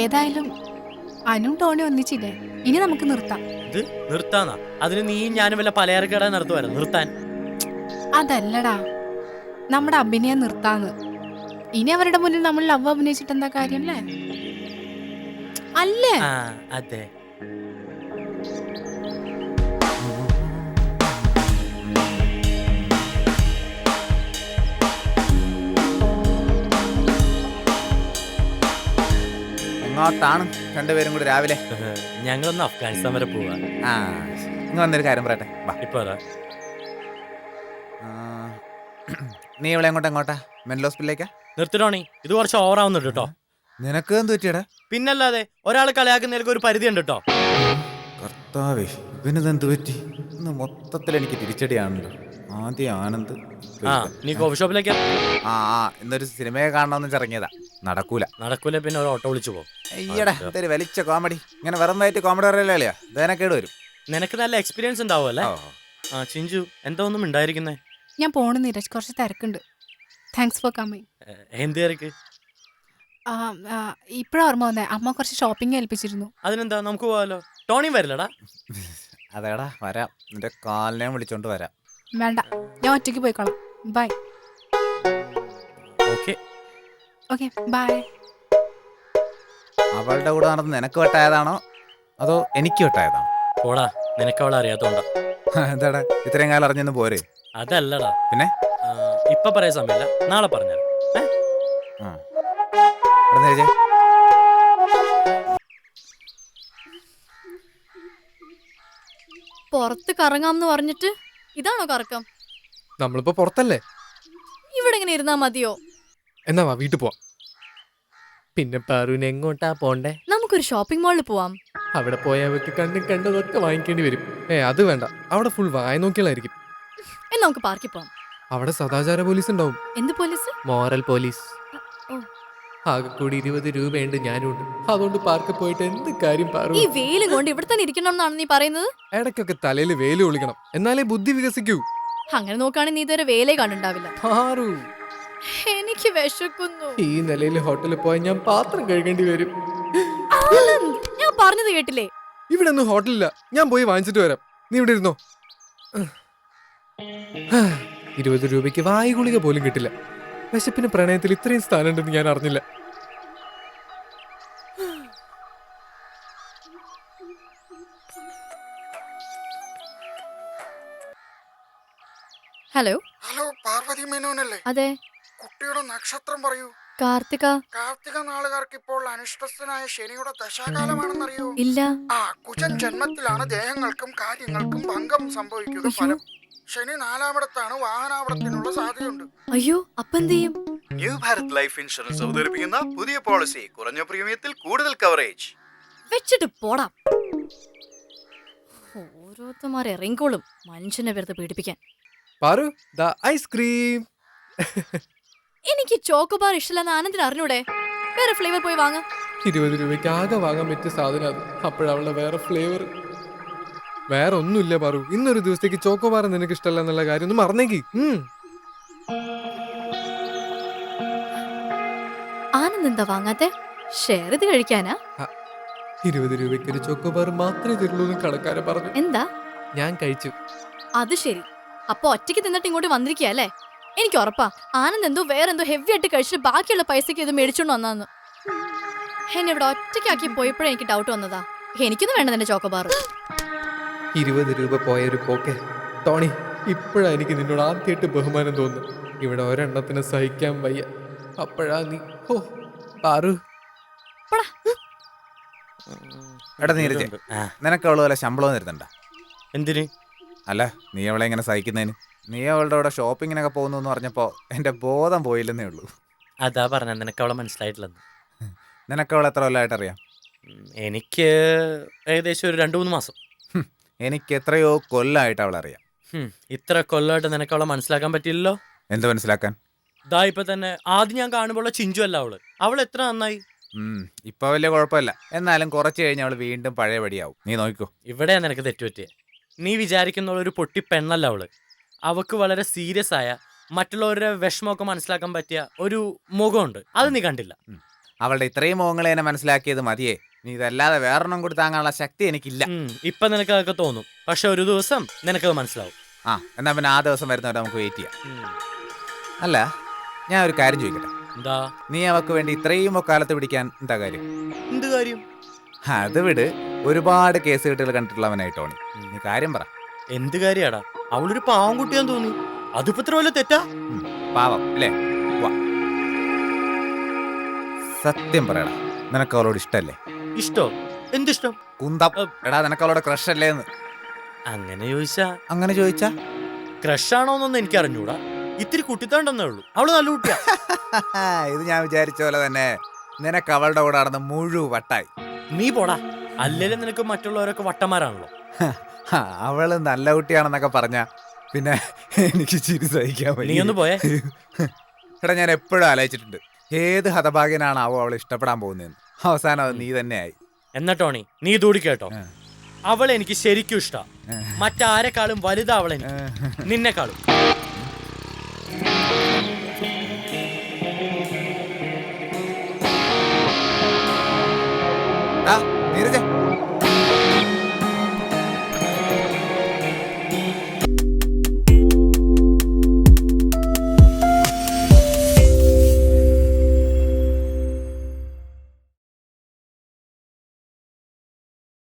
ഏതായാലും അനു ടോണി ഒന്നിച്ചില്ലേ, ഇനി നമുക്ക് നിർത്താം. ഇത് നിർത്താന്നാ? അതിന് നീയും ഞാനും വല്ല പലചരക്കട നിർത്തുവരാം നിർത്താൻ. അതല്ലടാ, നമ്മുടെ അഭിനയം നിർത്താന്ന്. ഇനി അവരുടെ മുന്നിൽ നമ്മൾ ലവ് അഭിനയിച്ചിട്ട് എന്താ കാര്യം അല്ലേ? അതെ. എങ്ങോട്ടാണ് രണ്ടുപേരും കൂടി രാവിലെ? ഞങ്ങളൊന്ന് അഫ്ഗാനിസ്ഥാൻ വരെ പോവാ. ഇങ്ങ് വന്നൊരു കാര്യം പറയട്ടെ. ഇപ്പൊ നീ ഇവിടെ എങ്ങോട്ടാ? മെന്റൽ ഹോസ്പിറ്റലിലേക്കാ? നിർത്തിട്ടോണി, ഇത് കുറച്ച് ഓവറാവുന്നുണ്ട് കേട്ടോ. നിനക്ക് എന്ത് പറ്റിയടാ? പിന്നല്ലാതെ, ഒരാൾ കളിയാക്കുന്നതിലേക്ക് ഒരു പരിധി ഉണ്ട് കേട്ടോ. കർത്താവേ, ഇവനിതെന്ത് പറ്റി? ഇന്ന് മൊത്തത്തിൽ എനിക്ക് തിരിച്ചടിയാണല്ലോ. ആദ്യം ആനന്ദ്, നീ കോഫി ഷോപ്പിലേക്കാ? ഇന്നൊരു സിനിമയെ കാണണമെന്ന് ഇറങ്ങിയതാ. നടക്കൂല. പിന്നെ ഒരു ഓട്ടോ വിളിച്ചു പോകും. അയ്യടാ, ഇതൊരു വലിച്ച കോമഡി. ഇങ്ങനെ വെറും വയറ്റി കോമഡി പറയല്ലേ, ദേനക്കേട് വരും. നിനക്ക് നല്ല എക്സ്പീരിയൻസ് ഉണ്ടാവും അല്ലേ? ചിഞ്ചു, എന്താ ഒന്നും ഉണ്ടായിരിക്കുന്നേ? ഞാൻ പോണു നീരജ്, കുറച്ച് തിരക്കുണ്ട്. Thanks for coming. എന്ത് തിരക്ക്? ഇപ്പഴാ ഓർമ്മ വന്നേ, അമ്മ കുറച്ച് ഷോപ്പിംഗ് ഏൽപ്പിച്ചിരുന്നു. അതിനെന്താ, നമുക്ക് പോവാലോ. ടോണി വരില്ലടാ? അതേടാ, വരാം. നിന്റെ കാലിനെ വിളിച്ചോണ്ട് വരാം. വേണ്ട, ഞാൻ ഒറ്റയ്ക്ക് പോയിക്കോളാം. ബൈ. Okay bye. അവളുടെ കൂടെ നടന്ന് നിനക്ക് വെട്ടായതാണോ അതോ എനിക്ക് വെട്ടായതാണോ? പോടാ, നിനക്ക് അവളെ അറിയാത്തോണ്ടാ. എന്താടാ ഇത്രയും കാലം അറിഞ്ഞെന്ന് പോരെ? അതല്ലടാ. പിന്നെ ഇപ്പൊ പറയാൻ സമയമില്ല, നാളെ പറഞ്ഞാൽ. പുറത്ത് കറങ്ങാമെന്ന് പറഞ്ഞിട്ട് ഇതാണോ കറക്കം? നമ്മളിപ്പോ പുറത്തല്ലേ, ഇവിടെ ഇങ്ങനെ ഇരുന്നാ മതിയോ? എന്നാ വാ വീട്ടിൽ പോവാം. പിന്നെ പാറുവിന് എങ്ങോട്ടാ പോണ്ടേ? നമുക്കൊരു ഷോപ്പിംഗ് മാളിൽ പോവാം. അവിടെ പോയാൽ അവർക്ക് കണ്ടതൊക്കെ വാങ്ങിക്കേണ്ടി വരും. അത് വേണ്ട, അവിടെ ഫുൾ വായ നോക്കിയാലായിരിക്കും. എന്നാ നമുക്ക് പാർക്കിൽ പോവാം. അവിടെ സദാചാര പോലീസ് ഉണ്ടാവും. എന്ത് പോലീസ്? Moral police. ആകെ കൂടി 20 രൂപയുണ്ട്, ഞാനുണ്ട്. അതുകൊണ്ട് പാർക്കിൽ പോയിട്ട് എന്ത് കാര്യം പാറു? ഈ വെയിലും കൊണ്ട് ഇവിടെ തന്നെ ഇരിക്കണമെന്നാണ് നീ പറയുന്നത്? ഇടയ്ക്കൊക്കെ തലയിൽ വേല് ഒളിക്കണം, എന്നാലേ ബുദ്ധി വികസിക്കൂ. അങ്ങനെ നോക്കുകയാണെങ്കിൽ നീ ഇതുവരെ വേലേ കണ്ടുണ്ടാവില്ല. പാറു, എനിക്ക് വിശക്കുന്നു. ഈ നിലയിൽ ഹോട്ടലിൽ പോയാൽ ഞാൻ പാത്രം കഴുകേണ്ടി വരും. ഞാൻ പറഞ്ഞത് കേട്ടില്ലേ? ഇവിടെ ഒന്നും ഹോട്ടലില്ല, ഞാൻ പോയി വാങ്ങിച്ചിട്ട് വരാം. നീ ഇവിടെ ഇരുന്നോ. 20 രൂപയ്ക്ക് വായു ഗുളിക പോലും കിട്ടില്ല. വിശപ്പിന് പ്രണയത്തിൽ ഇത്രയും സ്ഥാനം ഉണ്ടെന്ന് ഞാൻ അറിഞ്ഞില്ല. ഹലോ ഹലോ, പാർവതി മേനോനല്ലേ? അതെ. കുട്ടിയുടെ നക്ഷത്രം പറയൂ. കാർത്തിക. കാർത്തിക നാളുകാർക്ക് ഇപ്പോൾ അനിഷ്ടസ്ഥനായ ശനിയുടെ ദശാകാലമാണെന്നറിയോ? ഇല്ല. കുജൻ ജന്മത്തിലാണ് ദേഹങ്ങൾക്കും കാര്യങ്ങൾക്കും ഭംഗം സംഭവിക്കുക. ഫലം ശനി 4-ാമിടത്താണ്, വാഹനാപടത്തിനുള്ള സാധ്യതയുണ്ട്. അയ്യോ, അപ്പൊ എന്ത് ചെയ്യും? ന്യൂ ഭാരത് ലൈഫ് ഇൻഷുറൻസ് അവതരിപ്പിക്കുന്ന പുതിയ പോളിസി, കുറഞ്ഞ പ്രീമിയത്തിൽ കൂടുതൽ കവറേജ്. വെച്ചിട്ട് പോടാം. ഓരോരുത്തന്മാരെ ഇറങ്ങിക്കോളും മനുഷ്യനെ വെറുതെ പീഡിപ്പിക്കാൻ. പാറു, ദാ ഐസ്ക്രീം. എനിക്ക് ചോക്കോബാർ ഇഷ്ടമല്ലെന്ന് ആനന്ദിന് അറിഞ്ഞൂടെ? വേറെ ഫ്ലേവർ പോയി വാങ്ങ. 20 രൂപയ്ക്ക് ആകെ വാങ്ങാൻ പറ്റിയ സാധനം അത്. അപ്പോഴവളുടെ വേറെ ഫ്ലേവർ. വേറെ ഒന്നുമില്ല പാറു, ഇന്നൊരു ദിവസത്തേക്ക് ചോക്കോബാർ നിനക്ക് ഇഷ്ടമല്ല എന്നുള്ള കാര്യം ഒന്ന് മറന്നേക്ക്. ആനന്ദ് എന്താ വാങ്ങാത്തെ? ഷെയർ ചെയ്ത് കഴിക്കാനാ? 20 രൂപയ്ക്ക് ഒരു ചോക്കോബാർ മാത്രമേ തരുള്ളൂ എന്ന് കടക്കാരൻ പറഞ്ഞു. എന്താ? ഞാൻ കഴിച്ചു. അത് ശരി, അപ്പൊ ഒറ്റയ്ക്ക് തിന്നിട്ട് ഇങ്ങോട്ട് വന്നിരിക്കുക അല്ലേ? എനിക്ക് ഉറപ്പാ ആനന്ദ് എന്തോ വേറെന്തോ ഹെവി ആയിട്ട് കഴിച്ചിട്ട് ബാക്കിയുള്ള പൈസക്ക് ഇത് മേടിച്ചോണ്ട് വന്നാന്ന്. എന്നെ ഇവിടെ ഒറ്റയ്ക്കാക്കി പോയപ്പോഴേ എനിക്ക് ഡൗട്ട് വന്നതാ. എനിക്കൊന്നും വേണ്ട നിന്റെ ചോക്കോബാർ. 20 രൂപ പോയൊരു പോക്കെ. ടോണി, ഇപ്പോഴാ എനിക്ക് നിന്നോട് ആദ്യമായിട്ട് ബഹുമാനം തോന്നുന്നു. ഇവിടെ ഒരെണ്ണത്തിന് സഹിക്കാൻ വയ്യ. അപ്പോഴാ നീ. ഓ പാറു. എടാ നീരജ്, നിനക്ക് അവള് വല്ല ശമ്പളം തരുന്നുണ്ട? എന്തിന്? അല്ല, നീ അവളെ എങ്ങനെ സഹിക്കുന്നതിന്? നീ അവളുടെ കൂടെ ഷോപ്പിങ്ങിനൊക്കെ പോകുന്നു എന്ന് പറഞ്ഞപ്പോ എന്റെ ബോധം പോയില്ലെന്നേ ഉള്ളൂ. അതാ പറഞ്ഞ നിനക്ക് അവളെ മനസ്സിലായിട്ടില്ലെന്ന്. നിനക്ക് അവളെ എത്ര കൊല്ലമായിട്ട് അറിയാം? എനിക്ക് ഏകദേശം ഒരു 2-3 മാസം. എനിക്ക് എത്രയോ കൊല്ലമായിട്ട് അവളറിയാം. ഇത്ര കൊല്ലമായിട്ട് നിനക്ക് അവളെ മനസ്സിലാക്കാൻ പറ്റില്ലല്ലോ. എന്ത് മനസ്സിലാക്കാൻ? ഇതാ ഇപ്പൊ തന്നെ ആദ്യം ഞാൻ കാണുമ്പോൾ ചിഞ്ചു അല്ല അവൾ എത്ര നന്നായി. ഇപ്പൊ വലിയ കുഴപ്പമില്ല, എന്നാലും കുറച്ച് കഴിഞ്ഞ് അവള് വീണ്ടും പഴയ പടിയാവും. നീ നോക്കിക്കോ. ഇവിടെയാ നിനക്ക് തെറ്റുപറ്റിയ. നീ വിചാരിക്കുന്ന ഒരു പൊട്ടി പെണ്ണല്ല അവള്. അവക്ക് വളരെ സീരിയസ് ആയ, മറ്റുള്ളവരുടെ വിഷമമൊക്കെ മനസ്സിലാക്കാൻ പറ്റിയ ഒരു മുഖമുണ്ട്. അത് നീ കണ്ടില്ല. അവളുടെ ഇത്രയും മോഹങ്ങളെ എന്നെ മനസ്സിലാക്കിയത് മതിയേ. നീ ഇതല്ലാതെ വേറൊന്നും കൂടി താങ്ങാനുള്ള ശക്തി എനിക്കില്ല. ഇപ്പൊ നിനക്ക് അതൊക്കെ തോന്നും, പക്ഷെ ഒരു ദിവസം നിനക്കത് മനസ്സിലാവും. ആ എന്നാ പിന്നെ ആ ദിവസം വരുന്നവരെ നമുക്ക് വെയിറ്റ് ചെയ്യാം. അല്ല, ഞാൻ ഒരു കാര്യം ചോദിക്കട്ടെ. എന്താ? നീ അവക്ക് വേണ്ടി ഇത്രയും കാലത്ത് പിടിക്കാൻ എന്താ കാര്യം? എന്ത് കാര്യം? അത് വിട്, ഒരുപാട് കേസ് കെട്ടുകൾ കണ്ടിട്ടുള്ളവനായി ടോണി. നീ കാര്യം പറ. എന്ത് കാര്യാടാ? അവളൊരു പാവം കുട്ടിയാന്ന് തോന്നി. അതിപ്പോ ഇത്ര വല്ല തെറ്റാ? പാവം അല്ലേ? വാ, സത്യം പറയടാ, നിനക്ക് അവളോട് ഇഷ്ടല്ലേ? ഇഷ്ടോ? എന്തിഷ്ടം? കുന്തം. എടാ, നിനക്ക് അവളോട് ക്രഷ് അല്ലേ എന്ന്? അങ്ങനെ ചോദിച്ചാ അങ്ങനെ ചോദിച്ചാ ക്രഷാണോന്നൊന്നും എനിക്ക് അറിഞ്ഞൂടാ. ഇത്തിരി കുട്ടിത്താണ്ടെന്നേ ഉള്ളൂ. അവള് നല്ല കുട്ടിയാ. ഇത് ഞാൻ വിചാരിച്ച പോലെ തന്നെ നിനക്ക് അവളുടെ കൂടെ നടന്ന് മുഴുവൻ വട്ടായി. നീ പോടാ, അല്ലേലും നിനക്ക് മറ്റുള്ളവരൊക്കെ വട്ടന്മാരാണല്ലോ. അവള് നല്ല കുട്ടിയാണെന്നൊക്കെ പറഞ്ഞ പിന്നെ എനിക്ക് ചിരി സഹിക്കാൻ നീ ഒന്ന് പോയേ. എടാ, ഞാൻ എപ്പോഴും ആലോചിച്ചിട്ടുണ്ട് ഏത് ഹതഭാഗ്യനാണാവോ അവളെ ഇഷ്ടപ്പെടാൻ പോകുന്നതെന്ന്. അവസാനം അത് നീ തന്നെയായി. എന്നാ ടോണി, നീ ഇതൂടി കേട്ടോ. അവളെ എനിക്ക് ശരിക്കും ഇഷ്ടാ. മറ്റാരെക്കാളും വലുതാ അവളെനിക്ക്, നിന്നെക്കാളും. നീരജ